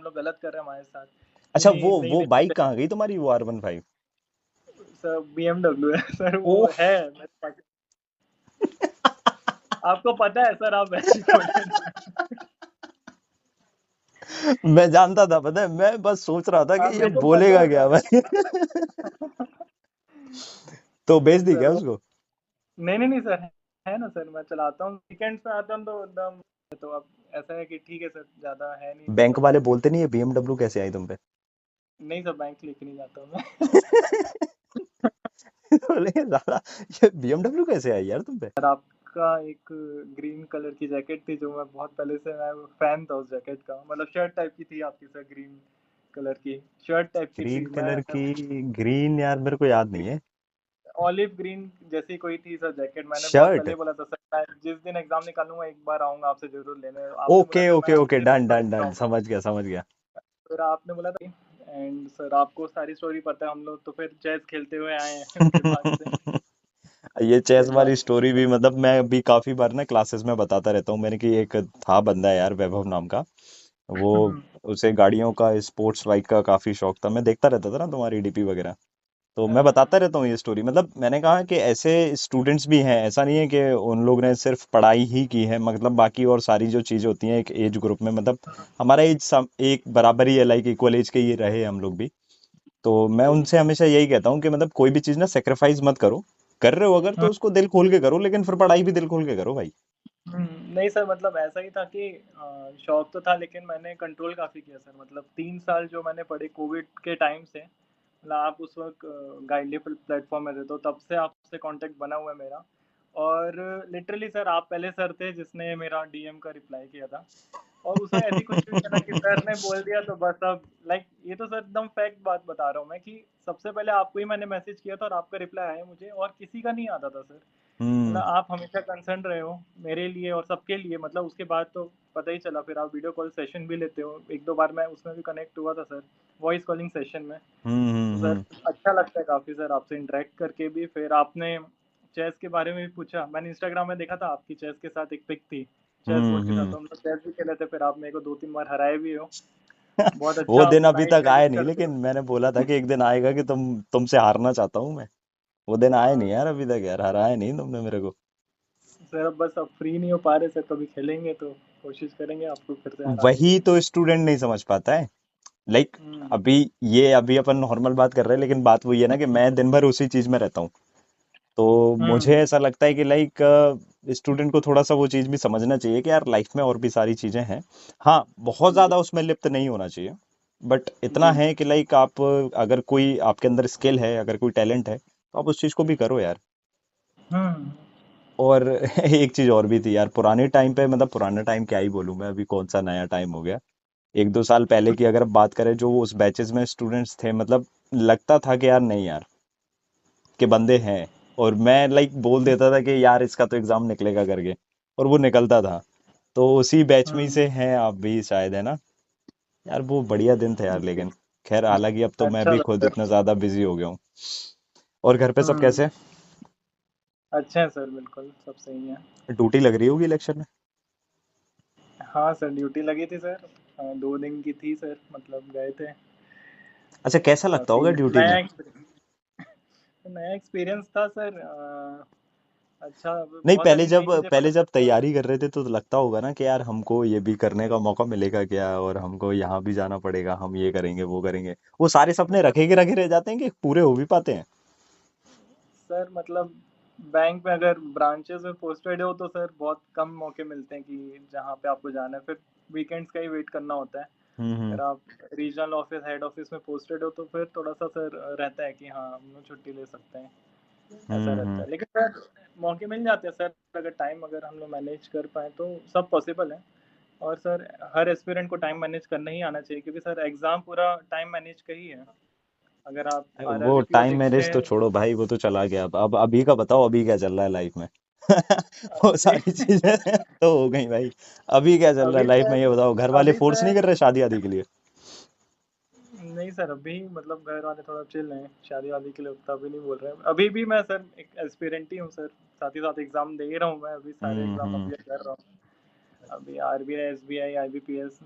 लोग गलत कर रहे हैं हमारे साथ, अच्छा, नहीं नहीं वो लेनी बाइक चाहिए। कहाँ गई तुम्हारी, वो R15? सर BMW है सर, वो ओह। है मेरे पास। आपको पता है सर, आप वैसे ही बोले ना। मैं जानता था, पता है, मैं बस सोच रहा था कि ये मेरे को पता बोलेगा है क्या सर। भाई। तो बेच दी सर क्या वो, उसको? नहीं नहीं नहीं सर, है ना सर, मैं चलाता हूँ वीकेंड्स पे आता हूँ तो एकदम। तो अब ऐसा है कि ठीक है सर, ज़्यादा है नहीं तो बैंक चल वाले जाता है। बोलते नहीं है BMW कैसे आई तुम पे? नहीं सर, बैंक लेके नहीं जाता हूँ मैं। बोले साला, ये BMW कैसे आई यार तुम पे? सर आपका एक ग्रीन कलर की जैकेट थी जो मैं बहुत पहले से मैं फैन था उस जैकेट का, मतलब शर्ट टाइप की थी आपकी सर, ग्रीन कलर की शर्ट टाइप की ग्रीन थी मैं। कलर की? ग्रीन यार मेरे को याद नहीं है। ऑलिव ग्रीन जैसी कोई थी सर जैकेट, मैंने बहुत शर्ट? पहले बोला था सर, मैं जिस दिन एग्जाम निकालूंगा एक बार आऊंगा आपसे जरूर लेने, आपने बोला ओके था मैं ओके ओके, आपसे डन रिक्वेस्ट डन डन, कराऊंगा। समझ गया समझ गया। फिर आपने बोला था, एंड सर आपको सारी स्टोरी पता है, हम लोग तो फिर चेस खेलते हुए आए हैं उसके बाद से। ये चेस फिर वाली बाद स्टोरी भी, मतलब मैं भी काफी बार ना क्लासेस में बताता रहता हूँ मैंने, कि एक था बंदा यार, वैभव नाम का। वो, उसे गाड़ियों का, स्पोर्ट्स बाइक का काफी शौक था, मैं देखता रहता था ना तुम्हारी डीपी वगैरह। तो मैं बताता रहता हूँ ये स्टोरी। मतलब मैंने कहा कि ऐसे स्टूडेंट्स भी हैं, ऐसा नहीं है कि उन लोग ने सिर्फ पढ़ाई ही की है, मतलब बाकी और सारी जो चीजें होती हैं एक एज ग्रुप में, मतलब हमारा एज एक बराबर ही है, लाइक इक्वल एज के ही रहे हम लोग भी। तो मैं जी। उनसे हमेशा यही कहता हूँ कि मतलब कोई भी चीज ना सेक्रीफाइस मत करो, कर रहे हो अगर तो उसको दिल खोल के करो, लेकिन फिर पढ़ाई भी दिल खोल के करो भाई। नहीं सर, मतलब ऐसा ही था कि शौक तो था लेकिन मैंने कंट्रोल काफ़ी किया सर, मतलब 3 साल जो मैंने पढ़े कोविड के टाइम से, मतलब आप उस वक्त गाइडली प्लेटफॉर्म में थे तो तब से आपसे कांटेक्ट बना हुआ है मेरा। और लिटरली सर आप पहले सर थे जिसने मेरा डीएम का रिप्लाई किया था, और उसमें ऐसी कुछ भी नहीं था कि सर ने बोल दिया तो बस अब, लाइक ये तो सर एकदम फैक्ट बात बता रहा हूँ मैं कि सबसे पहले आपको ही मैंने मैसेज किया था और आपका रिप्लाई आया मुझे, और किसी का नहीं आता था सर। मतलब हम्म। आप हमेशा कंसर्न रहे हो मेरे लिए और सबके लिए, मतलब उसके बाद तो पता ही चला, फिर आप वीडियो कॉल सेशन भी लेते हो, एक दो बार मैं उसमें भी कनेक्ट हुआ था सर, वॉइस कॉलिंग सेशन में। तो सर हम्म। अच्छा लगता है काफ़ी सर आपसे इंटरेक्ट करके भी। फिर आपने चेस के बारे में भी पूछा, मैंने इंस्टाग्राम में देखा था आपकी चेस के साथ एक पिक थी, चेस बोर्ड के साथ, हम्म। तो हम लोग चेस भी खेले थे, फिर आप मेरे को 2-3 बार हराए भी हो। बहुत वो अच्छा दिन अभी नाइट तक का आए यूज़ नहीं, करते लेकिन हो। मैंने बोला था कि एक दिन आएगा कि तुमसे हारना चाहता हूँ मैं। वो दिन आए नहीं हाँ यार अभी तक, यार हराए नहीं तुमने मेरे को। सर, अब बस अब फ्री नहीं हो पा रहे सर, कभी खेलेंगे तो कोशिश करेंगे आपको फिर से हराने की। वही तो स्टूडेंट नहीं समझ पाता है, लाइक हम्म। अभी, ये अभी अपन नॉर्मल बात कर रहे हैं, लेकिन बात वही है ना कि मैं दिन भर उसी चीज में रहता हूँ। तो मुझे हुँ, ऐसा लगता है कि लाइक स्टूडेंट को थोड़ा सा वो चीज भी समझना चाहिए कि यार लाइफ में और भी सारी चीजें हैं। हाँ, बहुत जी, ज्यादा उसमें लिप्त नहीं होना चाहिए, बट इतना जी। है कि लाइक आप, अगर कोई आपके अंदर स्किल है, अगर कोई टैलेंट है, तो आप उस चीज को भी करो यार। हुँ, और एक चीज और भी थी यार, पुराने टाइम पे, मतलब पुराना टाइम क्या ही बोलूं मैं, अभी कौन सा नया टाइम हो गया। 1-2 साल पहले की अगर बात करें, जो उस बैचेस में स्टूडेंट्स थे, मतलब लगता था कि यार नहीं यार, के बंदे हैं। और मैं लाइक बोल देता था कि यार इसका तो एग्जाम निकलेगा करके, और वो निकलता था। तो उसी बैच में ही हुँ। से हैं आप भी शायद, है ना? यार वो बढ़िया दिन थे यार, लेकिन खैर, हालांकि अब तो मैं अच्छा भी खुद लगता इतना है। ज्यादा बिजी हो गया हूँ। और घर पे सब हुँ, कैसे? अच्छा है सर, बिल्कुल सब सही है। ड्यूटी लग रही होगी इलेक्शन में? हाँ सर, ड्यूटी लगी थी सर, 2 दिन की थी सर, मतलब गए थे। अच्छा, कैसा लगता काफ़ी होगा ड्यूटी में? नया एक्सपीरियंस था सर, अच्छा, नहीं, बहुत सारी नई चीज़ें पता पहले जब चली। तैयारी कर रहे थे तो लगता होगा ना कि यार हमको ये भी करने का मौका मिलेगा क्या, और हमको यहाँ भी जाना पड़ेगा, हम ये करेंगे वो करेंगे। वो सारे सपने रखे के रखे रह जाते हैं कि पूरे हो भी पाते हैं? सर मतलब बैंक में अगर ब्रांचेस में पोस्टेड हो तो सर बहुत कम मौके मिलते हैं कि जहाँ पे आपको जाना है, फिर वीकेंड्स का ही वेट करना होता है। हम्म। अगर आप रीजनल ऑफिस हेड ऑफिस में पोस्टेड हो तो फिर थोड़ा सा सर रहता है कि हाँ हम लोग छुट्टी ले सकते हैं, ऐसा रहता हम्म। है, लेकिन सर मौके मिल जाते हैं सर, अगर टाइम अगर हम लोग मैनेज कर पाए तो सब पॉसिबल है। और सर हर एस्पिरेंट को टाइम मैनेज करना ही आना चाहिए, क्योंकि सर एग्ज़ाम पूरा टाइम मैनेज का ही है। अगर आप वो आरआरबी पीओ टाइम देखते मैनेज तो हैं। छोड़ो भाई, वो तो चला गया। अब अभी का बताओ, अभी क्या चल रहा है लाइफ में? वो अभी सारी चीजें तो हो गई भाई। अभी क्या चल रहा है अभी लाइफ में, सर ये बताओ, घर वाले अभी फोर्स नहीं सर कर रहे शादी आदि के लिए? नहीं सर, अभी मतलब घर वाले थोड़ा चिल हैं, शादी वादी के लिए उतना अभी नहीं बोल रहे हैं, अभी भी मैं सर एक एस्पिरेंट ही हूँ सर, साथ ही साथ एग्ज़ाम दे रहा हूँ मैं, अभी सारे एग्ज़ाम हम्म। अभी कर रहा हूँ। अभी RBI, SBI, IBPS,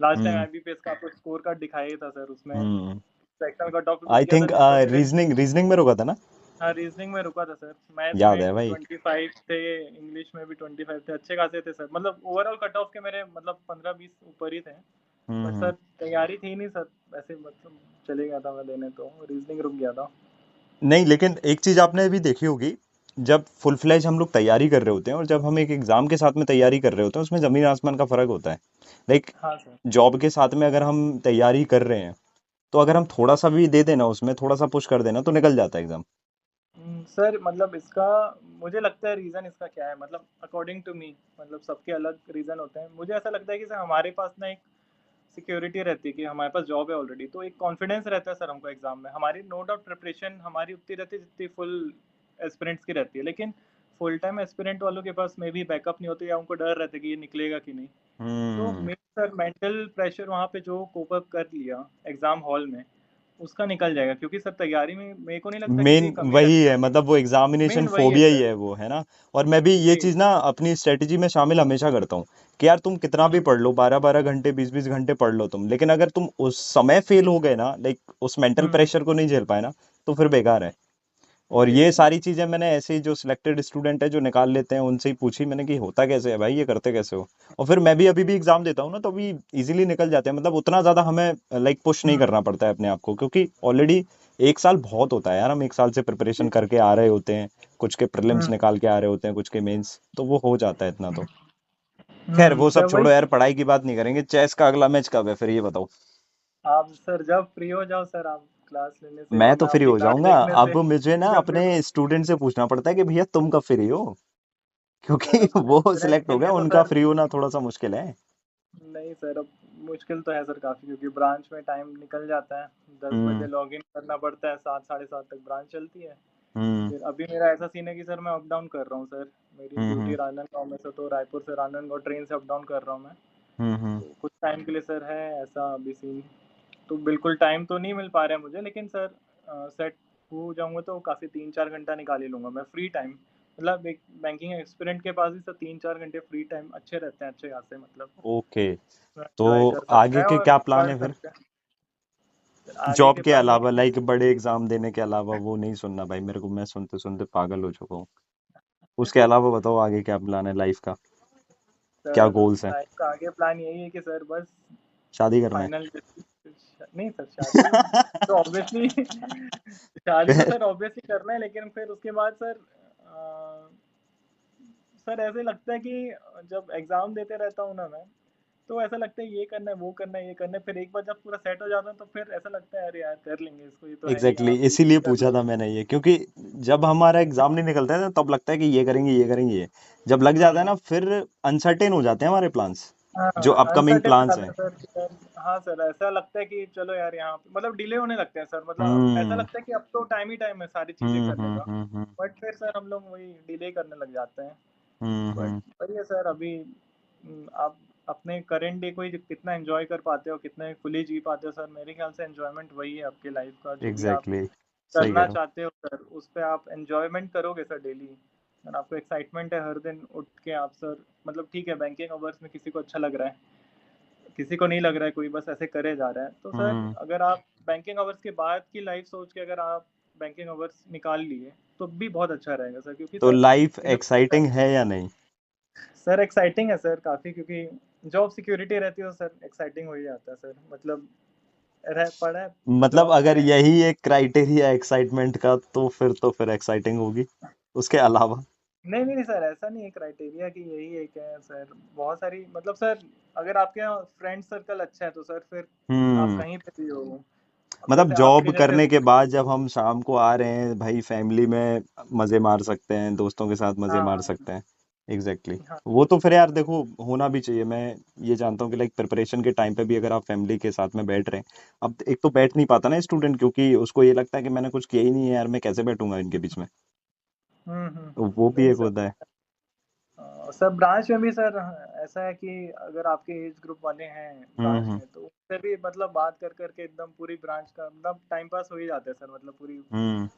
last time hmm IBPS का आपको स्कोर कार्ड दिखाया ही था सर, उसमें हम्म सेक्शनल कट ऑफ रुक आई गया था, थिंक नहीं तो मेरे। रीजनिंग रीजनिंग में रुका था ना। हाँ, रीजनिंग में रुका था सर। मैथ्स याद में है भाई। 25 थे, इंग्लिश में भी 25 थे, अच्छे खासे थे सर। मतलब ओवरऑल कट ऑफ के मेरे मतलब 15-20 ऊपर ही थे। But hmm. सर तैयारी थी नहीं सर, ऐसे मतलब चले गया था मैं देने, तो रीजनिंग रुक गया था। नहीं, लेकिन एक चीज आपने भी देखी होगी, जब फुल फ्लेज हम लोग तैयारी कर रहे होते हैं और जब हम एक एग्जाम के साथ में तैयारी कर रहे होते हैं, उसमें जमीन आसमान का फर्क होता है। लाइक हाँ सर। जॉब के साथ में अगर हम तैयारी कर रहे हैं, तो अगर हम थोड़ा सा भी दे देना, उसमें थोड़ा सा पुश कर देना, तो निकल जाता है एग्जाम। सर मतलब इसका मुझे लगता है रीज़न इसका क्या है, मतलब अकॉर्डिंग टू मी, मतलब सबके अलग रीज़न होते हैं। मुझे ऐसा लगता है कि सर हमारे पास ना एक सिक्योरिटी रहती है कि हमारे पास जॉब है ऑलरेडी, तो एक कॉन्फिडेंस रहता है सर हमको एग्जाम में। हमारी नो डाउट प्रिपरेशन हमारी उतनी रहती है जितनी फुल एस्पिरेंट्स की रहती है, लेकिन फुल टाइम एस्पिरेंट वालों के पास में भी बैकअप नहीं होती, या उनको डर रहता है कि ये निकलेगा कि नहीं। तो हम्म। मेरे सर मेंटल प्रेशर वहाँ पे जो कोप अप कर लिया एग्जाम हॉल में, उसका निकल जाएगा, क्योंकि सर तैयारी में मेरे को नहीं लगता कि मेन कोई कमी वही रहती है, होगी। मतलब वो एग्जामिनेशन मेन वही है फोबिया ही सर। है वो, है ना। और मैं भी ये जी। चीज ना अपनी स्ट्रेटेजी में शामिल हमेशा करता हूँ कि यार तुम कितना भी हुँ, पढ़ लो, 12-12 घंटे, 20-20 घंटे पढ़ लो तुम, लेकिन अगर तुम उस समय फेल हो गए ना, लाइक उस मेंटल हुँ, प्रेशर को नहीं झेल पाए ना, तो फिर बेकार है। और जी ये सर। सारी चीजें मैंने ऐसे ही जो सिलेक्टेड स्टूडेंट है जो निकाल लेते हैं उनसे ही पूछी मैंने कि होता कैसे है भाई, ये करते कैसे हो। और फिर मैं भी अभी भी एग्जाम देता हूँ ना, तो अभी इजीली निकल जाते हैं, मतलब उतना ज्यादा हमें लाइक पुश नहीं हुँ, करना पड़ता है अपने आप को, क्योंकि ऑलरेडी 1 साल बहुत होता है यार, हम 1 साल से प्रिपरेशन जी। करके आ रहे होते हैं, कुछ के प्रीलिम्स हुँ, निकाल के आ रहे होते हैं, कुछ के मेंस, तो वो हो जाता है इतना तो। खैर वो सर सब वही। छोड़ो यार, पढ़ाई की बात नहीं करेंगे। चेस का अगला मैच कब है फिर, ये बताओ। आप सर जब फ्री हो जाओ सर, आप क्लास लेने से मैं और तो मैं फ्री अपनी हो कार्ड जाऊंगा। देखने से, अब मुझे ना जब भी। अपने स्टूडेंट से पूछना पड़ता है कि भैया तुम कब फ्री हो, क्योंकि सर अब वो एस्पिरेंट सिलेक्ट के हो गया, लिए तो उनका सर, फ्री होना थोड़ा सा मुश्किल है। नहीं सर अब मुश्किल तो है सर काफ़ी, क्योंकि ब्रांच में टाइम निकल जाता है। 10 बजे हम्म लॉगिन करना पड़ता है, 7 साढ़े 7 तक ब्रांच चलती है। हम्म फिर अभी मेरा ऐसा सीन है कि सर मैं अप डाउन कर रहा हूँ सर। मेरी ड्यूटी हम्म राजनांदगाँव में से, तो रायपुर से राजनांदगाँव ट्रेन से अप डाउन कर रहा हूँ मैं। हम्म। तो कुछ टाइम के लिए सर है ऐसा अभी सीन। तो बिल्कुल टाइम तो नहीं मिल पा रहा है मुझे, लेकिन सर सेट हो जाऊँगा तो काफ़ी 3-4 घंटा निकाल ही लूँगा मैं फ्री टाइम। मतलब एक बैंकिंग एक्सपीरियंट के पास ही सर 3-4 घंटे फ्री टाइम अच्छे रहते हैं, अच्छे खासे मतलब ओके। तो एन्जॉय कर सकते आगे हैं के और क्या प्लान पढ़ है फिर, सकते हैं। फिर आगे जॉब के के प्लान अलावा, वही। लाइक बड़े एग्जाम देने के अलावा? वो नहीं सुनना भाई मेरे को, मैं सुनते सुनते पागल हो चुका हूँ। उसके अलावा बताओ आगे क्या प्लान है लाइफ का, क्या सर गोल्स हैं? लाइफ का आगे प्लान यही है कि सर बस शादी करना है? फाइनल। नहीं सर, शादी तो ऑब्वियसली शादी तो सर ऑब्वियसली करना है, लेकिन फिर उसके बाद सर सर ऐसे लगता है कि जब एग्ज़ाम देते रहता हूँ ना मैं, तो ऐसा लगता है ये करना है, वो करना है, ये करना है। फिर एक बार जब पूरा सेट हो जाता है, तो फिर ऐसा लगता है अरे यार कर लेंगे इसको, ये तो है ही, एग्जैक्टली आप exactly, ये इसीलिए कर पूछा था लो। मैंने ये, क्योंकि जब हमारा एग्जाम नहीं निकलता है ना, तब लगता है कि ये करेंगे ये करेंगे ये, जब लग जाता है हुँ। ना फिर अनसर्टेन हो जाते हैं हमारे प्लान्स, हाँ, जो अपकमिंग अनसर्टेन हो प्लान्स जाता हैं। है सर कि यार, हाँ सर, ऐसा लगता है कि चलो यार यहाँ पे मतलब डिले होने लगते हैं सर, मतलब ऐसा हम्म लगता है कि अब तो टाइम ही टाइम है सारी चीज़ें करने का। हम्म। बट फिर सर हम लोग वही डिले करने लग जाते हैं। बट हम्म। वही है सर अभी। आप अपने करंट डे को ही कितना एंजॉय कर पाते हो, कितने फुली जी पाते हो सर, मेरे ख्याल से एंजॉयमेंट वही है आपकी लाइफ का, जो भी आप एग्जैक्टली exactly, सही कह करना रहे हो। चाहते हो सर, उस पे आप एन्जॉयमेंट करोगे सर डेली। और आपको एक्साइटमेंट है हर दिन उठ के आप सर, मतलब ठीक है बैंकिंग आवर्स में किसी को अच्छा लग रहा है, किसी को नहीं लग रहा है, कोई बस ऐसे करे जा रहा है। तो सर हम्म। अगर आप बैंकिंग आवर्स के बाद की लाइफ सोच के अगर आप बैंकिंग आवर्स निकाल लिए, तो भी बहुत अच्छा रहेगा सर, क्योंकि तो सर लाइफ इन एक्साइटिंग है या नहीं? सर एक्साइटिंग है सर काफ़ी, क्योंकि जॉब सिक्योरिटी रहती है तो सर एक्साइटिंग हो ही जाता है सर, मतलब रह पड़ा है मतलब जॉब अगर में। यही एक क्राइटेरिया एक्साइटमेंट का, तो फिर एक्साइटिंग होगी, उसके अलावा? नहीं, नहीं, नहीं सर, ऐसा नहीं है क्राइटेरिया कि यही एक है सर, बहुत सारी मतलब सर, अगर आपके यहाँ फ्रेंड सर्कल अच्छा है तो सर फिर आप हम्म। कहीं पे भी हो। अब मतलब जैसे जॉब आपके जैसे। करने के बाद जब हम शाम को आ रहे हैं भाई, फैमिली में मजे मार सकते हैं, दोस्तों के साथ मजे हाँ, मार हाँ, सकते हैं। एग्जैक्टली हाँ, exactly. वो तो फिर यार देखो, होना भी चाहिए। मैं ये जानता हूँ कि लाइक प्रिपरेशन के टाइम पे भी अगर आप फैमिली के साथ में बैठ रहे हैं, अब एक तो बैठ नहीं पाता ना स्टूडेंट, क्योंकि उसको ये लगता है कि मैंने कुछ किया ही नहीं है यार, मैं कैसे बैठूंगा इनके बीच में। तो वो भी नहीं एक सर। होता है। सर ब्रांच में भी सर ऐसा है कि अगर आपके एज ग्रुप वाले हैं ब्रांच हम्म में, तो उससे भी मतलब बात कर कर के एकदम पूरी ब्रांच का मतलब टाइम पास हो ही जाता है सर, मतलब पूरी हम्म।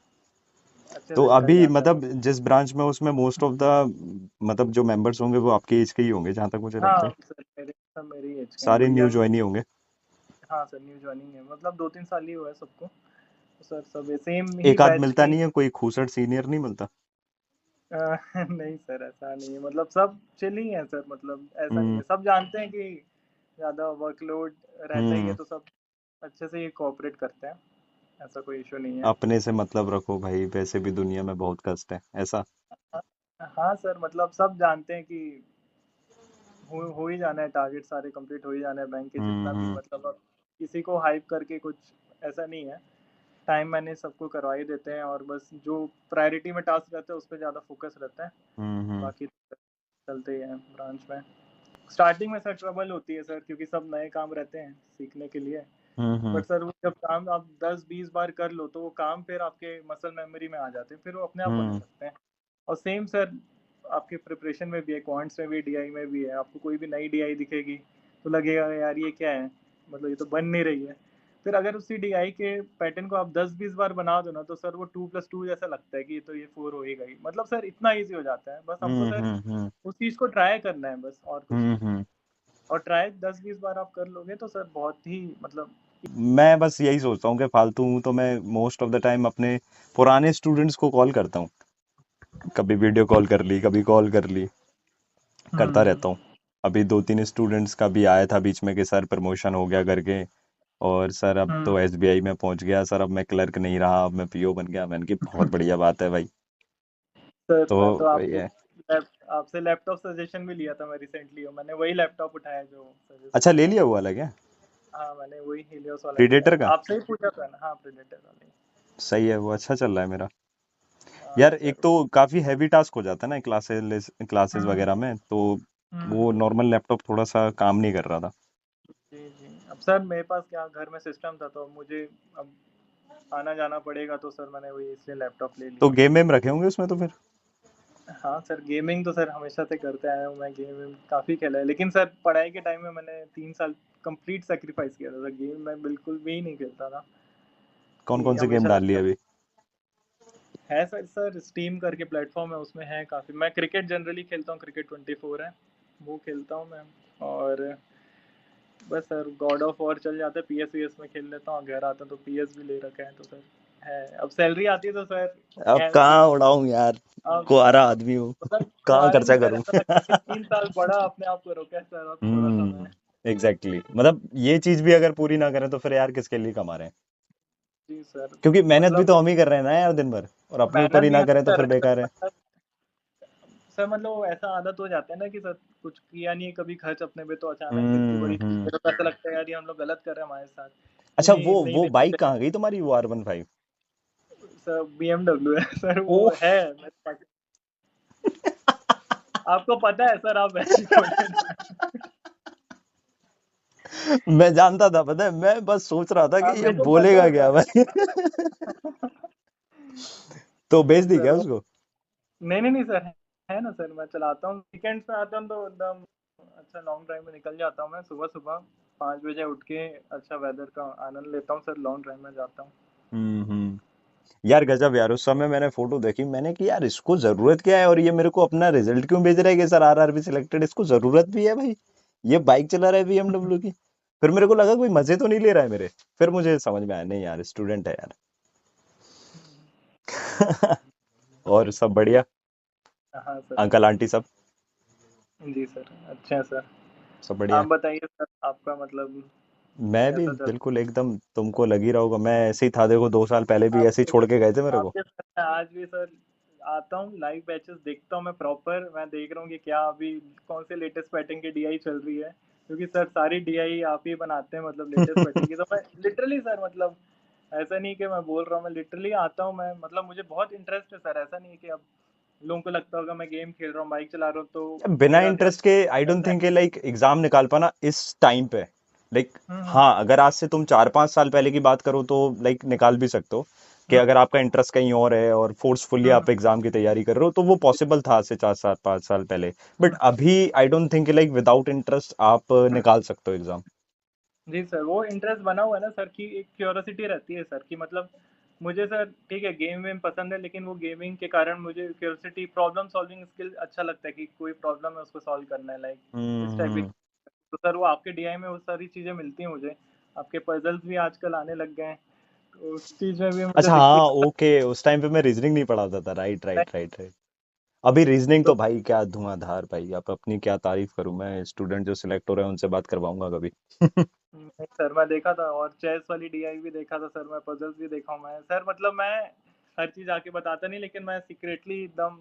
अच्छे तो से निकल अभी जाता है। मतलब जिस ब्रांच में, उसमें मोस्ट ऑफ द मतलब जो मेंबर्स होंगे वो आपके एज के ही होंगे, जहां तक मुझे लगता हाँ है। सर, सब मेरी एज के हैं, सारे गुड़िया न्यू भी। ज्वाइन ही होंगे। हाँ सर, न्यू ज्वाइनिंग है, मतलब 2-3 साल ही हुआ है सबको। तो सर सब सेम ही एक आध बैच मिलता के ही। नहीं है, कोई खूसट सीनियर नहीं मिलता? नहीं सर, ऐसा नहीं है, मतलब सब चिल ही हैं सर, मतलब ऐसा नहीं हम्म। है, सब जानते हैं कि ज़्यादा वर्कलोड रहता ही है, हम्म। तो सब अच्छे से ये कोऑपरेट करते हैं, ऐसा कोई इशू नहीं है। अपने से मतलब रखो भाई, वैसे भी दुनिया में बहुत कष्ट है ऐसा। हाँ हाँ सर, मतलब सब जानते हैं कि हो ही जाना है, टारगेट सारे कंप्लीट हो ही जाना है बैंक के, जितना भी हम्म। मतलब अब किसी को हाइप करके कुछ ऐसा नहीं है। टाइम मैनेज सबको करवा ही देते हैं, और बस जो प्रायोरिटी में टास्क रहते हैं उस पर ज़्यादा फोकस रहता है। हम्म। बाकी तो चलते ही हैं ब्रांच में। स्टार्टिंग में सर ट्रबल होती है सर, क्योंकि सब नए काम रहते हैं सीखने के लिए। हम्म। बट सर वो जब काम आप 10-20 बार कर लो तो वो काम फिर आपके मसल मेमोरी में आ जाते हैं, फिर वो अपने आप होने हम्म। लगते हैं। और सेम सर आपके प्रिपरेशन में भी है, क्वांट्स में भी, डीआई में भी है। आपको कोई भी नई डीआई दिखेगी तो लगेगा यार ये क्या है, मतलब ये तो बन नहीं रही है। फिर अगर उसी डीआई के पैटर्न को आप 10-20 बार बना दो ना, तो सर वो 2+2 जैसा लगता है कि ये तो ये 4 हो ही गई, मतलब सर इतना ईजी हो जाता है। बस हमको सर हम्म। उस चीज़ को ट्राई करना है बस, और कुछ नहीं। हम्म। और ट्राई 10-20 बार आप कर लोगे तो सर बहुत ही मतलब। मैं बस यही सोचता हूँ कि फालतू हूँ तो मैं मोस्ट ऑफ द टाइम अपने पुराने स्टूडेंट्स को कॉल करता हूँ। कभी वीडियो कॉल कर ली, कभी कॉल कर ली, करता हम्म। रहता हूँ। अभी 2-3 स्टूडेंट्स का भी आया था बीच में कि सर प्रमोशन हो गया करके, और सर अब हम्म। तो एसबीआई में पहुंच गया सर, अब मैं क्लर्क नहीं रहा, अब मैं पीओ बन गया। मैंने की बहुत बढ़िया बात है भाई। सर तो मैं तो वही आपको है। आपसे लैपटॉप सजेशन भी लिया था मैं रिसेंटली, और मैंने वही लैपटॉप उठाया जो सजेस्ट अच्छा, किया ले था लिया आपने। हुआ वाला क्या? हाँ, मैंने वही हीलियोस वाला ही लिया प्रीडेटर है, का? आपसे ही पूछा था ना। हाँ, प्रेडेटर वाला ही। सही है, वो अच्छा चल रहा है मेरा। हाँ यार एक सर। तो काफी हैवी टास्क हो जाता है ना क्लासेस क्लासेस हम्म। वगैरह में, तो हम्म। वो नॉर्मल लैपटॉप थोड़ा सा काम नहीं कर रहा था। जी जी, अब सर मेरे पास क्या घर में सिस्टम था, तो मुझे अब आना जाना पड़ेगा, तो सर मैंने वही इसलिए लैपटॉप ले तो लिया। गेम वेम रखे होंगे उसमें तो फिर? हाँ सर, गेमिंग तो सर हमेशा से करते आया हूँ मैं, गेम काफ़ी खेला है, लेकिन सर पढ़ाई के टाइम में मैंने 3 साल कंप्लीट सेक्रीफाइस किया था सर, गेम मैं बिल्कुल भी नहीं खेलता था। कौन कि कौन से गेम हमेशा डाल लिए अभी? है सर स्टीम करके प्लेटफॉर्म है, उसमें है काफ़ी। मैं क्रिकेट जनरली खेलता हूँ, क्रिकेट 24 है, वो खेलता हूँ मैं। और बस सर गॉड ऑफ वॉर चल जाता है, पीएस वीएस में खेल लेता हूँ, घर आता हूँ तो पीएस भी ले रखा है, तो सर है। अब सैलरी आती है तो सर अब क्या कि कहाँ उड़ाऊं यार, अब कुआरा आदमी हूँ। मतलब कहाँ कुआरे में खर्चा सर करूं? ऐसा लगता है कि 3 साल बड़ा अपने आप को रोका है सर, अब थोड़ा समय है। एग्जैक्टली, मतलब ये चीज भी अगर पूरी ना करें तो फिर यार किसके लिए कमा रहे हैं? जी सर। क्योंकि मेहनत भी मतलब तो हम ही कर रहे हैं ना यार दिन भर, और अपने ऊपर मेहनत ही भी ना हम करें तो कर फिर रहे हैं बेकार सर, है। मतलब सर मतलब वो ऐसा आदत हो जाता है ना कि सर कुछ किया नहीं है कभी खर्च अपने पे, तो अचानक से इतनी बड़ी चीज़ हम्म। है, तो ऐसा लगता है यार ये हम लोग गलत कर रहे हैं हमारे साथ, कि अच्छा, नहीं नहीं वो ले बाइक सकते। कहाँ गई तुम्हारी, वो R15? सर बीएमडब्ल्यू है सर, वो ओह। है मेरे पास। आपको पता है सर, आप ऐसे बोल रहे हैं। मैं जानता था, पता है, मैं बस सोच रहा था हाँ, कि ये मेरे को पता बोलेगा है क्या सर। भाई। तो बेच जी दी सर, क्या वो उसको? नहीं नहीं नहीं सर, है ना सर, मैं चलाता हूँ, वीकेंड्स पे आता हूँ तो एकदम अच्छा लॉन्ग ड्राइव में निकल जाता हूँ मैं, सुबह सुबह 5 बजे उठ के अच्छा वेदर का आनंद लेता हूँ सर, लॉन्ग ड्राइव में जाता हूँ। यार गजब यार, उस समय मैंने फोटो देखी, मैंने कि यार इसको जरूरत क्या है, और ये मेरे को अपना रिजल्ट क्यों भेज रहा है कि सर RRB सिलेक्टेड, इसको जरूरत भी है भाई, ये बाइक चला रहा है BMW की। फिर मेरे को लगा कोई मजे तो नहीं ले रहा है मेरे, फिर मुझे समझ में आया नहीं यार, स्टूडेंट है यार। और सब बढ़िया? हाँ सर, अंकल आंटी सब? जी सर, अच्छे हैं सर। सब बढ़िया आप है। बताइए सर, आपका मतलब मैं भी कैसा चल बिल्कुल एकदम, तुमको लग ही रहा होगा मैं ऐसे ही था, देखो 2 साल पहले भी ऐसे ही आपके छोड़ के गए थे मेरे को। आपके साथ मैं आज भी सर आता हूँ, लाइव बैचेस देखता हूँ मैं प्रॉपर, मैं देख रहा हूँ कि क्या अभी कौन से लेटेस्ट पैटर्न की डीआई चल रही है, क्योंकि सर सारी डीआई आप ही बनाते हैं, मतलब लेटेस्ट पैटर्न की, तो मैं लिटरली सर मतलब ऐसा नहीं कि मैं बोल रहा हूँ, मैं लिटरली आता हूँ मैं, मतलब मुझे बहुत इंटरेस्ट है सर, ऐसा नहीं है कि अब लोगों को लगता होगा मैं गेम खेल रहा हूँ, बाइक चला रहा हूँ, तो बिना मेरा ध्यान इंटरेस्ट के आई डोंट ऐसा है। थिंक लाइक एग्जाम निकाल पाना इस टाइम पे, लाइक हम्म। हाँ, अगर आज से तुम 4-5 साल पहले की बात करो तो लाइक निकाल भी सकते हो, कि अगर आपका इंटरेस्ट कहीं और है और फोर्सफुली हम्म। आप एग्जाम की तैयारी कर रहे हो तो वो पॉसिबल था आज से 4-5 साल पहले। बट हम्म। अभी I don't think like without interest आप निकाल सकते हो एग्जाम। जी सर, वो इंटरेस्ट बना हुआ है ना सर, की एक क्यूरोसिटी रहती है सर, कि मतलब मुझे सर ठीक है गेम वेम पसंद है, लेकिन वो गेमिंग के कारण मुझे क्यूरोसिटी, प्रॉब्लम सॉल्विंग स्किल अच्छा लगता है, कि कोई प्रॉब्लम है उसको सॉल्व करना है, लाइक इस टाइप की। हम्म। तो सर वो आपके डीआई में वो सारी चीज़ें मिलती हैं मुझे। आपके पज़ल्स भी आजकल आने लग गए हैं, तो उस चीज़ में भी मुझे अच्छा दिखती हाँ, है। ओके, उस टाइम पे मैं रीजनिंग नहीं पढ़ाता था, राइट राइट राइट राइट। अभी रीजनिंग तो तो भाई क्या धुआंधार भाई, आप अपनी क्या तारीफ करूं, मैं स्टूडेंट जो सिलेक्ट हो रहे हैं उनसे बात करवाऊंगा कभी। नहीं सर, मैं देखा था और चेस वाली डीआई भी देखा था सर, मैं पजल्स भी देखा हूँ मैं सर। मतलब मैं हर चीज़ आके बताता नहीं, लेकिन मैं सीक्रेटली एकदम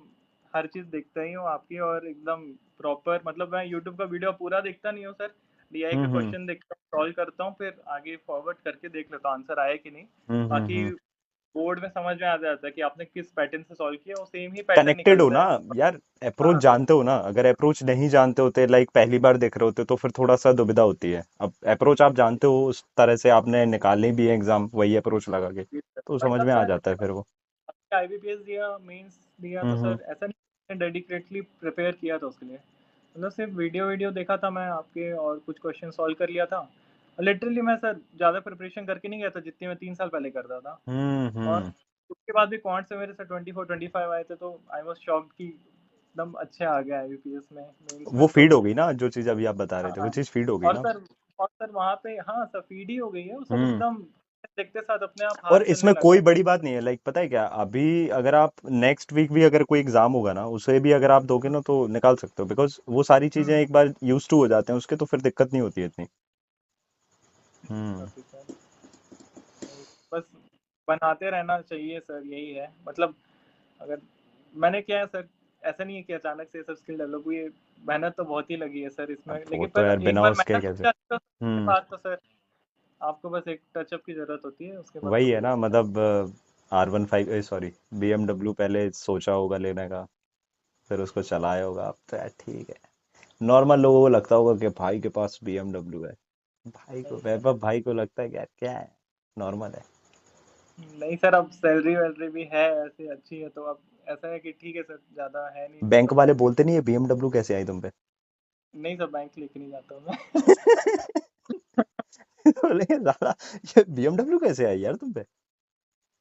हर चीज़ देखता ही हूँ आपकी, और एकदम प्रॉपर, मतलब मैं यूट्यूब का वीडियो पूरा देखता नहीं हूँ सर। डीआई का हम्म। क्वेश्चन देखता हूँ, सॉल्व करता हूँ, फिर आगे फॉरवर्ड करके देख लेता हूँ आंसर आया कि नहीं। बाकी हम्म। बोर्ड में समझ में आ जाता है कि आपने किस पैटर्न से सॉल्व किया, वो सेम ही पैटर्न कनेक्टेड हो निकलता ना है। यार, अप्रोच हाँ सर। जानते हो ना, अगर अप्रोच नहीं जानते होते, लाइक पहली बार देख रहे होते तो फिर थोड़ा सा दुविधा होती है। अब अप्रोच आप जानते हो, उस तरह से आपने निकालनी भी है एग्जाम वही अप्रोच लगा के, जी सर। तो समझ मतलब में आ सर जाता है फिर वो। आईबीपीएस दिया, मेंस दिया, तो हम्म। सर ऐसा नहीं मैंने डेडिकेटली प्रिपेयर किया था उसके लिए। मतलब सिर्फ वीडियो वीडियो देखा था मैं आपके, और कुछ क्वेश्चन सॉल्व कर लिया था। लिटरली मैं सर ज़्यादा प्रिपरेशन करके नहीं गया था जितनी मैं 3 साल पहले करता था। और हम्म। उसके बाद भी क्वांट से मेरे से 24-25 आए थे, तो आई वाज शॉक्ड कि एकदम अच्छे आ गए आईबीपीएस में, मेंस वो में तो। फीड हो गई ना, जो चीज अभी आप बता रहे थे वो हाँ। चीज फीड हो गई और ना। सर और सर वहाँ पे हाँ सर फीड ही हो गई है वो सब हम्म। एकदम। देखते साथ अपने आप हाथ और चलने इसमें लगा कोई है। बड़ी बात नहीं है, लाइक पता है क्या, अभी अगर आप नेक्स्ट वीक भी अगर कोई एग्जाम होगा ना, उसे भी अगर आप दोगे ना तो निकाल सकते हो, बिकॉज वो सारी चीजें हम्म। एक बार यूज टू हो जाते हैं उसके, तो फिर दिक्कत नहीं होती है इतनी। हम्म। काफी सर। बस बनाते रहना चाहिए सर, यही है मतलब। अगर मैंने क्या है सर, ऐसा नहीं है कि अचानक से सब स्किल डेवलप हुई है। मेहनत तो बहुत ही लगी है सर अब इसमें, वो लेकिन तो पर यार एक बिना बार उसके मेहनत हो कैसे। जाती है तो उसके हम्म। बाद तो सर आपको बस एक टचअप की जरूरत होती है, उसके बाद तो वही है कोई ना, दिक्कत। मतलब R15, सॉरी, BMW पहले सोचा होगा लेने का, फिर उसको चलाया होगा, अब तो यार ठीक है। नॉर्मल लोगों को लगता होगा कि भाई के पास BMW है, भाई को, नहीं सर। वैभव भाई को लगता है कि यार क्या है, नॉर्मल है। नहीं सर, अब सैलरी वैलरी भी है ऐसे अच्छी है, तो अब ऐसा है कि ठीक है सर, ज़्यादा है नहीं बैंक दिक्कत वाले सैलरी। बोलते नहीं है BMW कैसे आई तुम पे। नहीं सर, बैंक लेके नहीं जाता हूँ मैं। बोले ज्यादा, ये BMW कैसे आई यार तुम पे।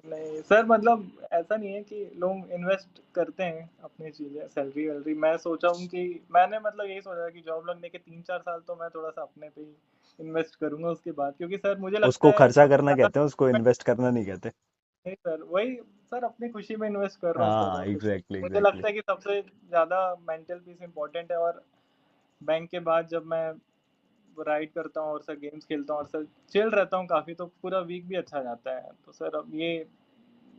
नहीं सर, मतलब ऐसा नहीं है कि लोग इन्वेस्ट करते हैं अपनी चीज़ें, सैलरी वैलरी। मैं सोचा हूँ कि मैंने मतलब यही सोचा कि जॉब लगने के 3-4 साल तो मैं थोड़ा सा अपने पे ही इन्वेस्ट करूंगा उसके बाद, क्योंकि सर मुझे लगता उसको है खर्चा सबसे करना ज़्यादा। कहते हैं, उसको इन्वेस्ट करना नहीं कहते। नहीं सर, वही सर अपनी खुशी में इन्वेस्ट कर रहा हूँ सर, हाँ और कुछ एग्जैक्टली मुझे एग्जैक्टली। लगता है कि सबसे ज़्यादा मेंटल पीस इम्पोर्टेंट है। और बैंक के बाद जब मैं राइड करता हूँ और सर गेम्स खेलता हूँ और सर चिल रहता हूँ काफ़ी, तो पूरा वीक भी अच्छा जाता है। तो सर अब ये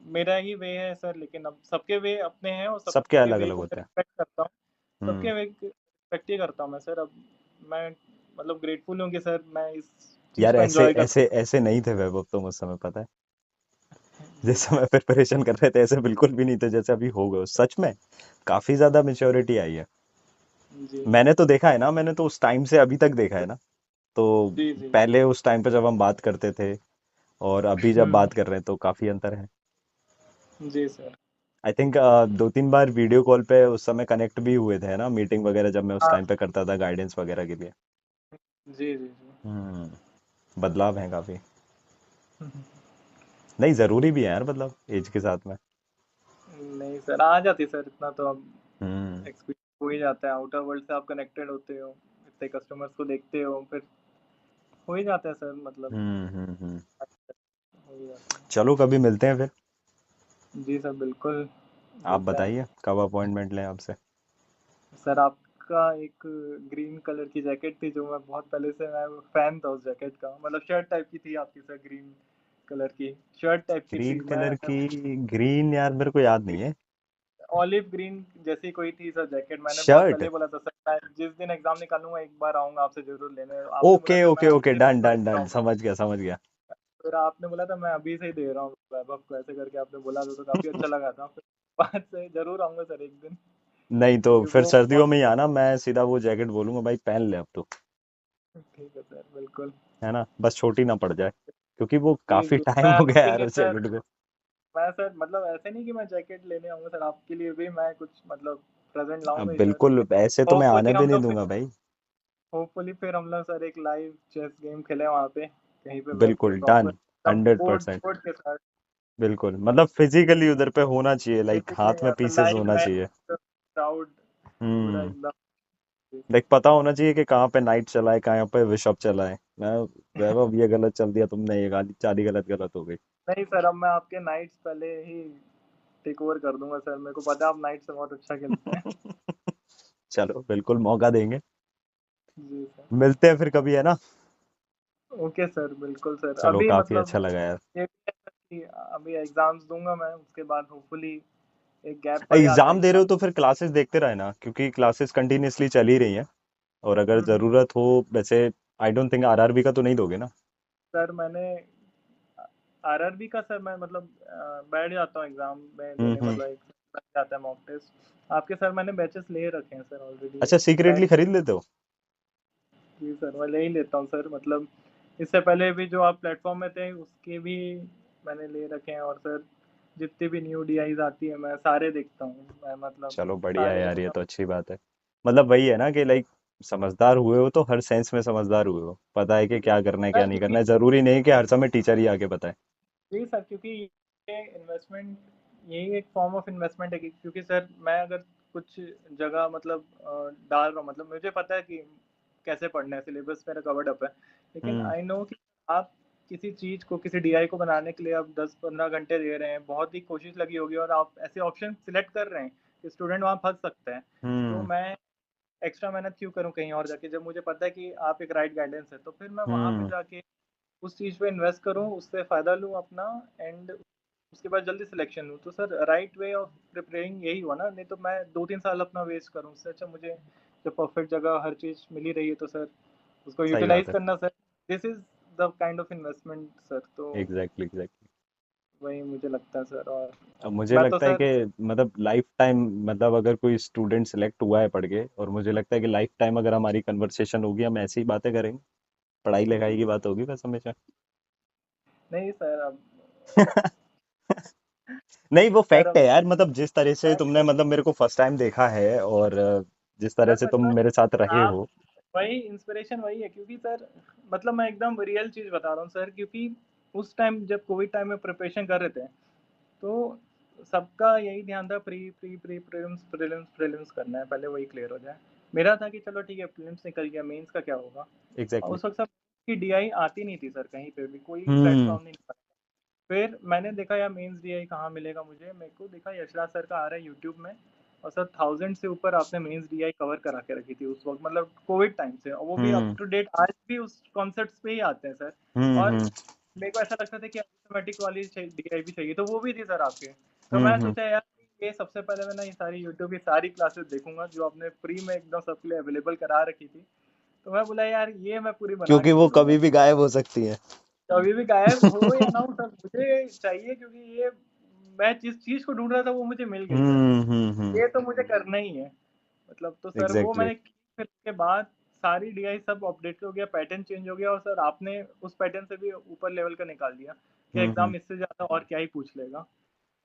मेरा ही वे है सर, लेकिन अब सबके वे अपने हैं और सबके सबके अलग वे अलग को मैं होते हैं। रिस्पेक्ट करता हूँ। हम्म। सबके वे रिस्पेक्ट ही करता हूँ मैं सर। अब मैं मतलब ग्रेटफुल हूँ कि सर मैं इस चीज़ यार को ऐसे एंजॉय कर ऐसे ऐसे नहीं थे वैभव तुम उस समय, पता है, जी जिस सर। समय प्रिपरेशन कर रहे थे ऐसे बिल्कुल भी नहीं थे जैसे अभी हो गए हो। सच में काफी ज्यादा मेच्योरिटी आई है। जी मैंने तो देखा है ना, मैंने तो उस टाइम से अभी तक देखा है ना, तो जी जी। पहले उस टाइम पे जब हम बात करते थे और अभी जब बात कर रहे हैं तो काफी अंतर है। जी सर। आई थिंक 2-3 बार वीडियो कॉल पे उस समय कनेक्ट भी हुए थे ना, मीटिंग वगैरह जब मैं उस हाँ। टाइम पे करता था गाइडेंस वगैरह के लिए। जी जी जी। बदलाव है काफी। नहीं जरूरी भी है यार, बदलाव एज के साथ में। नहीं सर, आ जाती सर, इतना तो अब हम्म एक्सपीरियंस हो ही जाता है। आउटर वर्ल्ड से आप कनेक्टेड होते हो, इतने कस्टमर्स को देखते हो, फिर हो ही जाता है सर, मतलब हम्म। हो ही जाता है। चलो कभी मिलते हैं फिर। जी सर, बिल्कुल आप मिलते हैं। बताइए कब अपॉइंटमेंट लें आपसे। सर आपका एक ग्रीन कलर की जैकेट थी, जो मैं बहुत पहले से मैं फैन था उस जैकेट का। मतलब शर्ट टाइप की थी आपकी सर, ग्रीन कलर की शर्ट टाइप की ग्रीन थी। मैं कलर की, ग्रीन यार मेरे को याद नहीं है। ऑलिव ग्रीन जैसी कोई थी सर जैकेट। मैंने बहुत शर्ट। पहले बोला था सर, मैं जिस दिन एग्जाम निकालूंगा एक बार आऊंगा आपसे जरूर लेने। आपने बोला ओके था मैं ओके ओके, अभी से डन दूंगा, डन लेकर डन, आऊंगा। समझ गया समझ गया। फिर आपने बोला था मैं अभी से ही दे रहा हूँ वैभव को, ऐसे करके आपने बोला था, तो काफी अच्छा लगा था। फिर बाद से जरूर आऊंगा सर एक दिन, नहीं तो क्योंकि फिर वो सर्दियों में ही आना, मैं सीधा वो जैकेट बोलूंगा भाई पहन ले अब तो। ठीक है सर, बिल्कुल। है ना, बस छोटी ना पड़ जाए, क्योंकि वो जी काफी जी, टाइम मैं हो गया यार रुकेंगे उस सर। जैकेट को। मैं सर मतलब ऐसे नहीं कि मैं जैकेट लेने आऊंगा सर, आपके लिए भी मैं कुछ मतलब प्रेजेंट अब लाऊंगा ही सर, बिल्कुल, लेकिन ऐसे तो मैं होपफुली आने भी हम नहीं लोग फिर दूंगा भाई। हम लोग सर एक लाइव चेस गेम खेले वहाँ पे, कहीं पे बैठ के बिल्कुल प्रॉपर डन, एकदम हंड्रेड बोर्ड परसेंट बोर्ड के साथ। बिल्कुल, मतलब फिजिकली उधर पे होना चाहिए, लाइक बेसिकली हाथ में पीसेस लाइव होना चाहिए। मैच, क्राउड, पूरा हम्म। एकदम। लाइक पता होना चाहिए कि कहाँ पे नाइट चला है, कहाँ पे विशप चला है। मैं वैभव ये गलत चल दिया तुमने, ये गाली चाली गलत गलत हो गई। नहीं सर, अब मैं आपके नाइट्स पहले ही टेक ओवर कर दूंगा सर, मेरे को पता है आप नाइट से बहुत अच्छा खेलते हैं। चलो बिल्कुल मौका देंगे। जी सर। मिलते हैं फिर कभी, है ना। ओके सर, बिल्कुल सर। चलो अभी काफी मतलब अच्छा लगा यार। ये भी है सर कि अभी एग्जाम्स दूंगा मैं, उसके बाद होपफुली एक गैप पड़ जाता है एग्जाम दे रहे एग्जाम। हो तो फिर क्लासेस देखते रहे ना, क्योंकि क्लासेस कंटिन्यूअसली चल ही रही हैं। और अगर हम्म। जरूरत हो वैसे, आई डोंट थिंक आरआरबी का तो नहीं दोगे ना। सर मैंने आरआरबी का सर मैं मतलब बैठ जाता हूँ एग्जाम में देने, हम्म। मतलब एक लग जाता है मॉक टेस्ट आपके सर, मैंने बैचेस ले रखे हैं सर ऑलरेडी। अच्छा, सीक्रेटली बैंक। खरीद लेते हो। जी सर, मैं ले ही लेता हूँ सर, मतलब इससे पहले भी जो आप प्लेटफॉर्म में थे उसके भी मैंने ले रखे हैं, और सर जितनी भी न्यू डीआईज आती है मैं सारे देखता हूँ, मैं मतलब चलो बढ़िया है सारे यार, ये एकदम। तो अच्छी बात है। मतलब वही है ना कि लाइक समझदार हुए हो तो हर सेंस में समझदार हुए हो, पता है कि क्या करना है क्या सर नहीं क्योंकि करना है, जरूरी नहीं कि हर समय टीचर ही आके बताए। जी सर, क्योंकि ये इन्वेस्टमेंट, यही एक फॉर्म ऑफ इन्वेस्टमेंट है क्योंकि सर मैं अगर कुछ जगह मतलब डाल रहा हूँ, मतलब मुझे पता है कि कैसे पढ़ना है, सिलेबस मेरा कवर्ड अप है, लेकिन हम्म। आई नो कि आप किसी चीज़ को, किसी डीआई को बनाने के लिए आप 10-15 घंटे दे रहे हैं, बहुत ही कोशिश लगी होगी, और आप ऐसे ऑप्शन सिलेक्ट कर रहे हैं कि स्टूडेंट वहाँ फंस सकता है। तो हम्म। मैं एक्स्ट्रा मेहनत क्यों करूँ कहीं और जाके, जब मुझे पता है कि आप एक राइट गाइडेंस है, तो फिर मैं वहाँ पे हम्म। जाके उस चीज़ पे इन्वेस्ट करूँ, उससे फ़ायदा लूँ अपना, एंड उसके बाद जल्दी सिलेक्शन लूँ। तो sir right way of preparing यही हुआ ना, नहीं तो मैं 2-3 साल अपना वेस्ट करूँ, उससे अच्छा मुझे जब परफेक्ट जगह हर चीज़ मिल ही रही है तो सर उसको सही बात यूटिलाइज़ है। करना sir, this is the kind of investment sir. तो एग्जैक्टली एग्जैक्टली। वही मुझे लगता है सर, और अब मुझे मैं तो लगता है सर। कि मतलब लाइफ टाइम, मतलब अगर कोई स्टूडेंट सिलेक्ट हुआ है पढ़ के, और मुझे लगता है कि लाइफ टाइम अगर हमारी कन्वर्सेशन होगी हम ऐसी ही बातें करेंगे, पढ़ाई लिखाई की बात होगी बस हमेशा। नहीं सर अब नहीं वो सर फैक्ट अब है यार, मतलब जिस तरह से मैं तुमने मतलब मेरे को फर्स्ट टाइम देखा है, और जिस तरह सर से तुम मतलब मेरे साथ रहे आप, हो। वही इंस्पिरेशन वही है, क्योंकि सर मतलब मैं एकदम रियल चीज़ बता रहा हूँ सर, क्योंकि उस टाइम जब कोविड टाइम में प्रिपरेशन कर रहे थे, तो सबका यही ध्यान था, pre pre pre prelims prelims prelims करना है, पहले वही क्लियर हो जाए। मेरा था कि चलो ठीक है, प्रीलिम्स निकल गया, मेंस का क्या होगा। और एग्जैक्टली। उस वक्त सब की डीआई आती नहीं थी सर, कहीं पे भी कोई हम्म। प्लेटफॉर्म नहीं था। फिर मैंने देखा यार मेंस डीआई कहाँ मिलेगा मुझे, मेरे को देखा यशराज सर का आ रहा है यूट्यूब में, और सर 1000 से ऊपर आपने मेंस डीआई कवर करा के रखी थी उस वक्त, मतलब कोविड टाइम से, और वो भी अप हम्म। टू डेट आज भी उस कॉन्सेप्ट पे ही आते हैं सर। और हम्म। मेरे को ऐसा लगता था कि अरिथमेटिक वाली डीआई भी चाहिए, तो वो भी थी सर आपके। तो मैं हम्म। सोचा यार ये सबसे पहले मैं ना ये सारी यूट्यूब की सारी क्लासेस देखूंगा जो आपने फ्री में एकदम सबके लिए अवेलेबल करा रखी थी। तो मैं बोला यार ये मैं पूरी बना क्योंकि के वो छोड़ूंगा, कभी भी गायब हो सकती है। कभी भी गायब हो या ना हो सर, मुझे चाहिए, क्योंकि ये मैं जिस चीज को ढूंढ रहा था वो मुझे मिल गई सर, हम्म। ये तो मुझे करना ही है। मतलब तो सर वो एग्जैक्टली। मैंने की, फिर उसके बाद सारी डीआई सब अपडेट हो गया, पैटर्न चेंज हो गया, और सर आपने उस पैटर्न से भी ऊपर लेवल का निकाल दिया कि हम्म। एग्जाम इससे ज्यादा और क्या ही पूछ लेगा।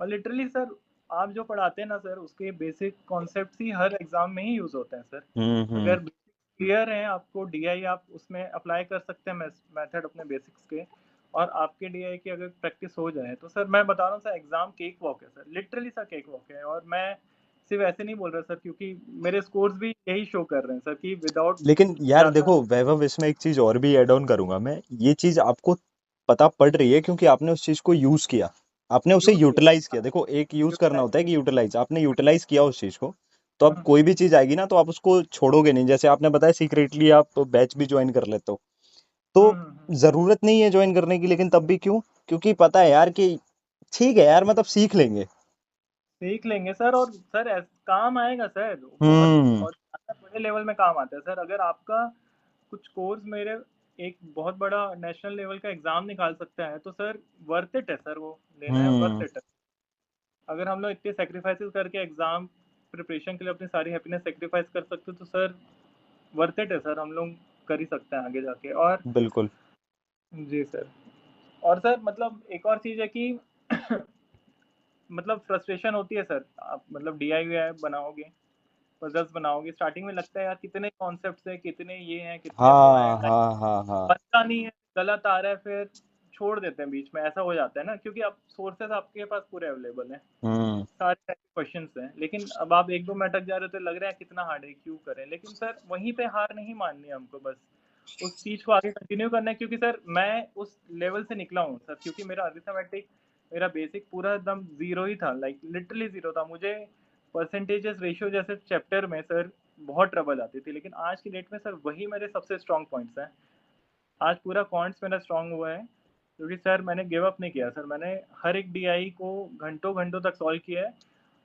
और लिटरली सर आप जो पढ़ाते हैं ना सर, उसके बेसिक कॉन्सेप्ट ही हर एग्जाम में ही यूज होते हैं सर। हम्म। अगर क्लियर है आपको डीआई, आप उसमें अप्लाई कर सकते हैं मेथड अपने बेसिक्स के, और आपके डीआई की अगर प्रैक्टिस हो जाए तो सर मैं बता रहा हूँ सर, एग्जाम केक वॉक है sir, literally sir cake walk है। और मैं सिर्फ ऐसे नहीं बोल रहा सर, क्योंकि मेरे स्कोर्स भी यही शो कर रहे हैं सर कि विदाउट लेकिन यार ज़्यादा। देखो वैभव, इसमें एक चीज और भी ऐड ऑन करूंगा मैं, ये चीज आपको पता पड़ रही है क्योंकि आपने उस चीज को यूज किया, आपने उसे यूज़ किया यूटिलाइज किया। हाँ, देखो एक यूज करना यूटिलाइज होता है किया। कि यूटिलाइज, आपने यूटिलाइज किया उस चीज को। तो अब कोई भी चीज आएगी ना तो आप उसको छोड़ोगे नहीं, जैसे आपने बताया सीक्रेटली आप बैच भी ज्वाइन कर लेते हो। तो जरूरत नहीं है ज्वाइन करने की, लेकिन तब भी क्यों, क्योंकि पता है यार कि ठीक है यार, मतलब सीख लेंगे। सीख लेंगे सर, और सर काम आएगा सर, बहुत हम्म। और ज़्यादा बड़े लेवल में काम आता है सर, अगर आपका कुछ कोर्स मेरे एक बहुत बड़ा नेशनल लेवल का एग्जाम निकाल सकता है, तो सर वर्थ इट है सर, वो लेना है वर्थ हम्म। इट है। अगर हम लोग इतने सेक्रीफाइसेस करके एग्जाम प्रिपरेशन के लिए अपनी सारी हैप्पीनेस सेक्रीफाइस कर सकते हो, तो सर वर्थ इट है सर, हम लोग कर ही सकते हैं आगे जाके। और बिल्कुल। जी सर। और सर मतलब एक और चीज़ है कि मतलब फ्रस्ट्रेशन होती है सर, आप मतलब डीआई बनाओगे, पजल्स बनाओगे, स्टार्टिंग में लगता है यार कितने कॉन्सेप्ट्स हैं, कितने ये हैं, कितने वो हैं, हाँ कहीं हाँ हाँ हाँ। बनता नहीं है, गलत आ रहा है, फिर छोड़ देते हैं बीच में, ऐसा हो जाता है ना, क्योंकि अब सोर्सेस आपके पास पूरे अवेलेबल हैं, हम्म। सारे टाइप के क्वेश्चंस हैं, लेकिन अब आप 1-2 में अटक जा रहे हो तो लग रहा है कितना हार्ड है, क्यों करें? लेकिन सर वहीं पे हार नहीं माननी है हमको, बस उस चीज़ को आगे कंटिन्यू करना है, क्योंकि सर मैं उस लेवल से निकला हूँ सर, क्योंकि मेरा अरिथमेटिक, मेरा बेसिक पूरा एकदम ज़ीरो ही था, लाइक लिटरली ज़ीरो था। मुझे परसेंटेजेस रेशियो जैसे चैप्टर में सर बहुत ट्रबल आती थी, लेकिन आज की डेट में सर वही मेरे सबसे स्ट्रॉन्ग पॉइंट्स हैं। आज पूरा क्वांट्स मेरा स्ट्रॉन्ग हुआ है, क्योंकि सर मैंने गिव अप नहीं किया सर, मैंने हर एक डीआई को घंटों-घंटों तक सॉल्व किया है,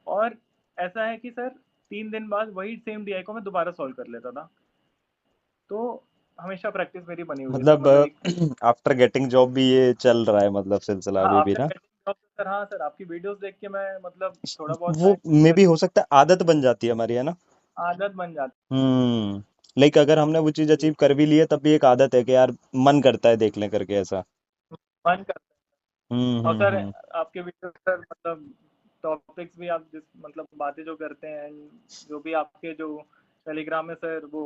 और ऐसा है कि सर 3 दिन बाद वही सेम डीआई को मैं दोबारा सॉल्व कर लेता था। तो हमेशा प्रैक्टिस मेरी बनी हुई है सर, मतलब मतलब एक आफ्टर गेटिंग जॉब भी ये चल रहा है, मतलब सिलसिला हाँ, अभी भी आफ्टर ना? गेटिंग जॉब सर, हाँ सर, आपकी वीडियोज़ देख के मैं मतलब थोड़ा बहुत वो मैं मे कर भी हो सकता है आदत बन जाती है हमारी, है ना? आदत बन जाती लाइक अगर हमने वो चीज है। अचीव कर भी ली है तब भी एक आदत है कि यार मन करता है देख लें करके ऐसा। मन करता है। और सर हम्म। आपके वीडियो सर मतलब टॉपिक्स भी आप जिस मतलब बातें जो करते हैं, जो भी आपके जो टेलीग्राम में सर वो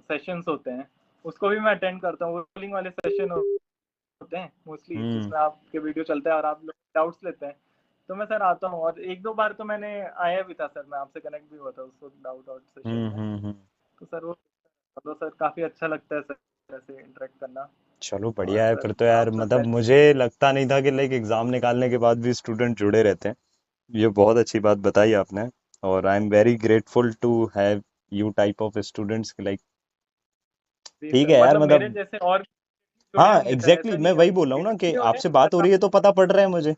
सेशंस होते हैं, उसको भी मैं अटेंड करता हूँ। वो कॉलिंग वाले सेशन होते हैं मोस्टली, हम्म। जिसमें आपके वीडियो चलता है और आप लोग डाउट्स लेते हैं, तो मैं सर आता हूँ, और 1-2 बार तो मैंने आया भी था सर, मैं आपसे कनेक्ट भी हुआ था उस वक्त डाउट आउट सेशन में। हम्म। तो सर वो तो सर काफ़ी अच्छा लगता है सर ऐसे इंटरेक्ट करना। चलो बढ़िया और है सर फिर तो यार, आप सर मतलब मुझे लगता नहीं था कि लाइक एग्जाम निकालने के बाद भी स्टूडेंट जुड़े रहते हैं। ये बहुत अच्छी बात बताई आपने। और I am very grateful to have you type of students like. जी ठीक सर, है यार, मतलब मेरे मतलब जैसे और जुड़े हाँ होंगे सर, एग्जैक्टली ऐसा exactly, मैं नहीं है, वही बोल रहा हूँ ना कि भी होंगे आपसे बात हो बट रही है तो पता पड़ रहा है मुझे।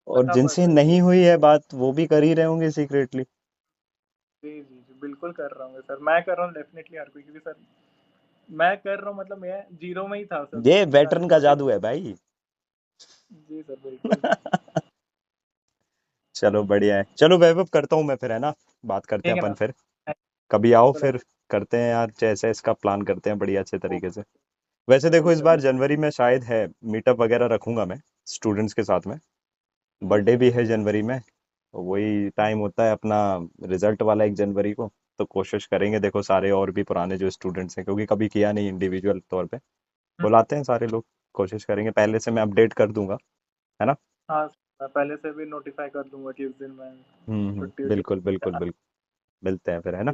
और पता पड़ जिनसे रहा है। जी नहीं हुई है बात वो भी कर ही रहे होंगे सीक्रेटली। जी जी जी, बिल्कुल कर रहा हूँ सर, मैं कर रहा हूँ डेफिनेटली हर कोई, क्योंकि सर मैं कर रहा हूँ, मतलब मैं जीरो में ही था सर ये सारी वेटरन का चीज़ें। जादू है भाई। जी सर बिल्कुल। चलो बढ़िया है, चलो वैभव करता हूँ मैं फिर, है ना? बात करते हैं ठीक है अपन ना फिर। सर, कभी आओ चलो फिर। करते हैं यार, जैसे इसका प्लान करते हैं बढ़िया अच्छे तरीके से। ओके, वैसे देखो ज़रूर इस बार ज़रूर। जनवरी में शायद है मीटअप वगैरह रखूंगा मैं स्टूडेंट्स के साथ में। जी बर्थडे सर। भी है जनवरी में, तो वही टाइम होता है अपना रिजल्ट वाला, एक जनवरी को। तो कोशिश करेंगे देखो सारे और भी पुराने जो स्टूडेंट्स हैं, क्योंकि कभी किया नहीं इंडिविजुअल तौर पे, बुलाते हैं सारे लोग। कोशिश करेंगे, पहले से मैं अपडेट कर दूंगा, है ना? हाँ, मैं पहले से भी नोटिफाई कर दूंगा कि उस दिन मैं छुट्टी वुट्टी बिल्कुल बिल्कुल लेना। बिल्कुल। मिलते हैं फिर, है ना?